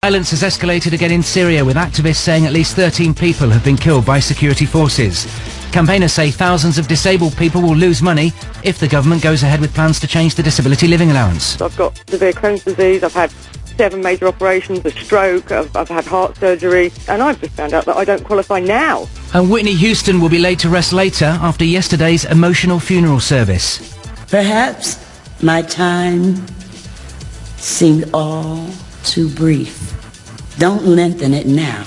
Violence has escalated again in Syria, with activists saying at least 13 people have been killed by security forces. Campaigners say thousands of disabled people will lose money if the government goes ahead with plans to change the disability living allowance. I've got severe Crohn's disease, I've had 7 major operations, a stroke, I've had heart surgery, and I've just found out that I don't qualify now. And Whitney Houston will be laid to rest later after yesterday's emotional funeral service. Perhaps my time seemed all too brief. Don't lengthen it now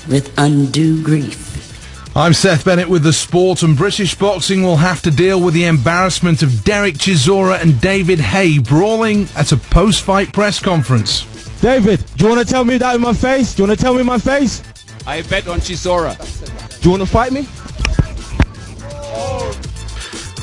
with undue grief. I'm Seth Bennett with the sport, and British boxing will have to deal with the embarrassment of Derek Chisora and David Haye brawling at a post-fight press conference. David, do you want to tell me that in my face? Do you want to tell me in my face? I bet on Chisora. Do you want to fight me?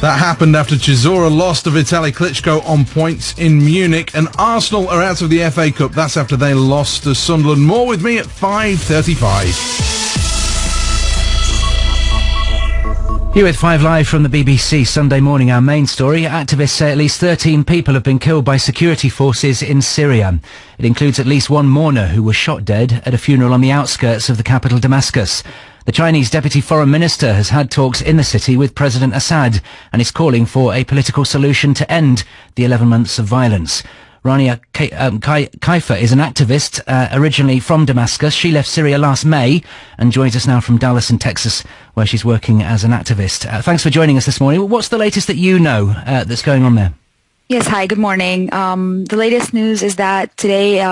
That happened after Chisora lost to Vitaly Klitschko on points in Munich, and Arsenal are out of the FA Cup. That's after they lost to Sunderland. More with me at 5:35. Here with 5 Live from the BBC Sunday morning. Our main story: activists say at least 13 people have been killed by security forces in Syria. It includes at least one mourner who was shot dead at a funeral on the outskirts of the capital Damascus. The Chinese deputy foreign minister has had talks in the city with President Assad and is calling for a political solution to end the 11 months of violence. Rania Kaifa is an activist originally from Damascus. She left Syria last May and joins us now from Dallas in Texas, where she's working as an activist. Thanks for joining us this morning. What's the latest that you know that's going on there? Yes, hi, good morning. The latest news is that today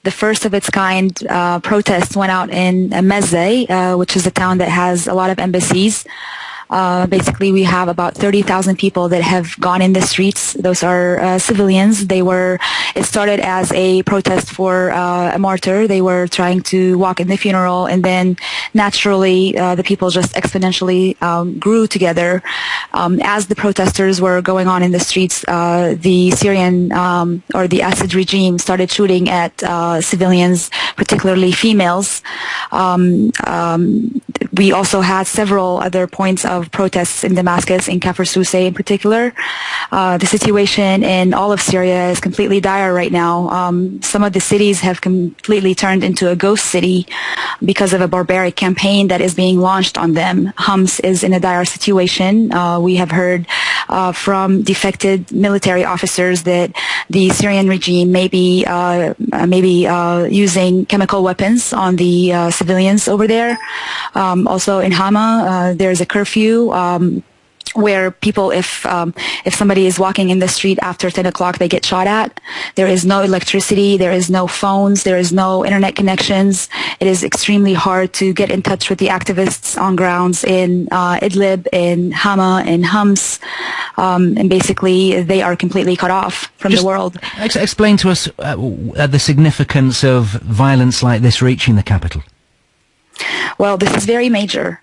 the first of its kind protests went out in Mezze, which is a town that has a lot of embassies. Basically, we have about 30,000 people that have gone in the streets. Those are civilians. It started as a protest for a martyr. They were trying to walk in the funeral, and then naturally the people just exponentially grew together. As the protesters were going on in the streets, the Syrian or the Assad regime started shooting at civilians, particularly females. We also had several other points of protests in Damascus, in Kafr Souseh in particular. The situation in all of Syria is completely dire right now. Some of the cities have completely turned into a ghost city because of a barbaric campaign that is being launched on them. Homs is in a dire situation. We have heard from defected military officers that the Syrian regime may be using chemical weapons on the civilians over there. Also in Hama, there's a curfew where people, if somebody is walking in the street after 10 o'clock, they get shot at. There is no electricity, there is no phones, there is no internet connections. It is extremely hard to get in touch with the activists on grounds in Idlib, in Hama, in Homs, and basically they are completely cut off from the world. Explain to us the significance of violence like this reaching the capital. Well, this is very major.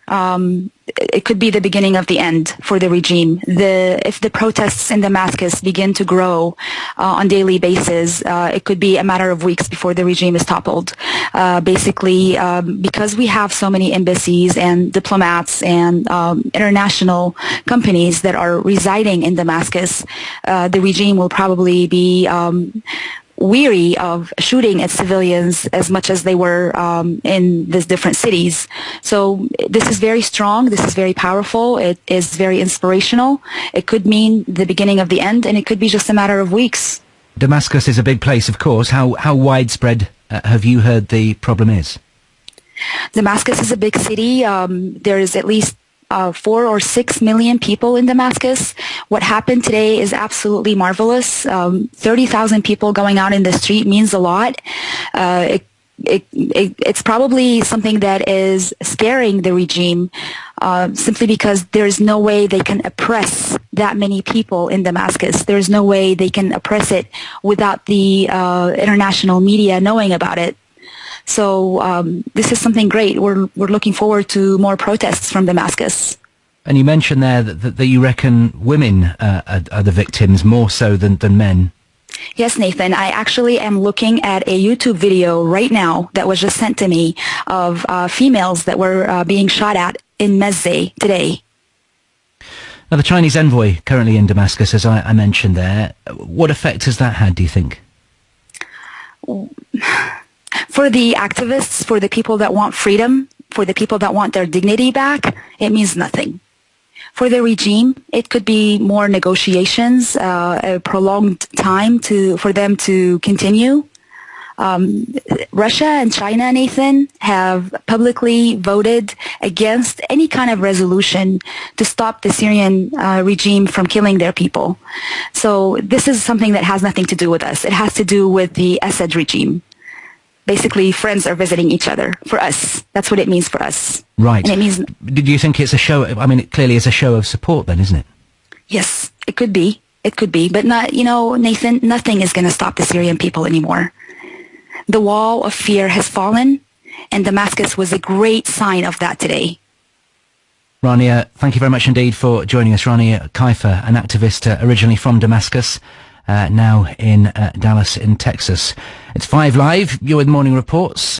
It could be the beginning of the end for the regime. If the protests in Damascus begin to grow on daily basis, it could be a matter of weeks before the regime is toppled. Basically, because we have so many embassies and diplomats and international companies that are residing in Damascus, the regime will probably be weary of shooting at civilians as much as they were in these different cities. So this is very strong. This is very powerful. It is very inspirational. It could mean the beginning of the end, and it could be just a matter of weeks. Damascus is a big place, of course. How widespread have you heard the problem is? Damascus is a big city. There is at least 4 or 6 million people in Damascus. What happened today is absolutely marvelous. 30,000 people going out in the street means a lot. It's probably something that is scaring the regime, simply because there's no way they can oppress that many people in Damascus. There's no way they can oppress it without the international media knowing about it. So this is something great. We're looking forward to more protests from Damascus. And you mentioned there that you reckon women are the victims more so than men. Yes, Nathan. I actually am looking at a YouTube video right now that was just sent to me of females that were being shot at in Mezze today. Now, the Chinese envoy currently in Damascus, as I mentioned there, what effect has that had, do you think? For the activists, for the people that want freedom, for the people that want their dignity back, it means nothing. For the regime, it could be more negotiations, a prolonged time for them to continue. Russia and China, Nathan, have publicly voted against any kind of resolution to stop the Syrian regime from killing their people. So this is something that has nothing to do with us. It has to do with the Assad regime. Basically, friends are visiting each other for us. That's what it means for us. Right. And it means... Do you think it's a show? I mean, it clearly is a show of support then, isn't it? Yes, it could be. It could be. But not, Nathan, nothing is going to stop the Syrian people anymore. The wall of fear has fallen, and Damascus was a great sign of that today. Rania, thank you very much indeed for joining us. Rania Kaifa, an activist originally from Damascus, now in Dallas in Texas. It's 5 Live. You're with Morning Reports.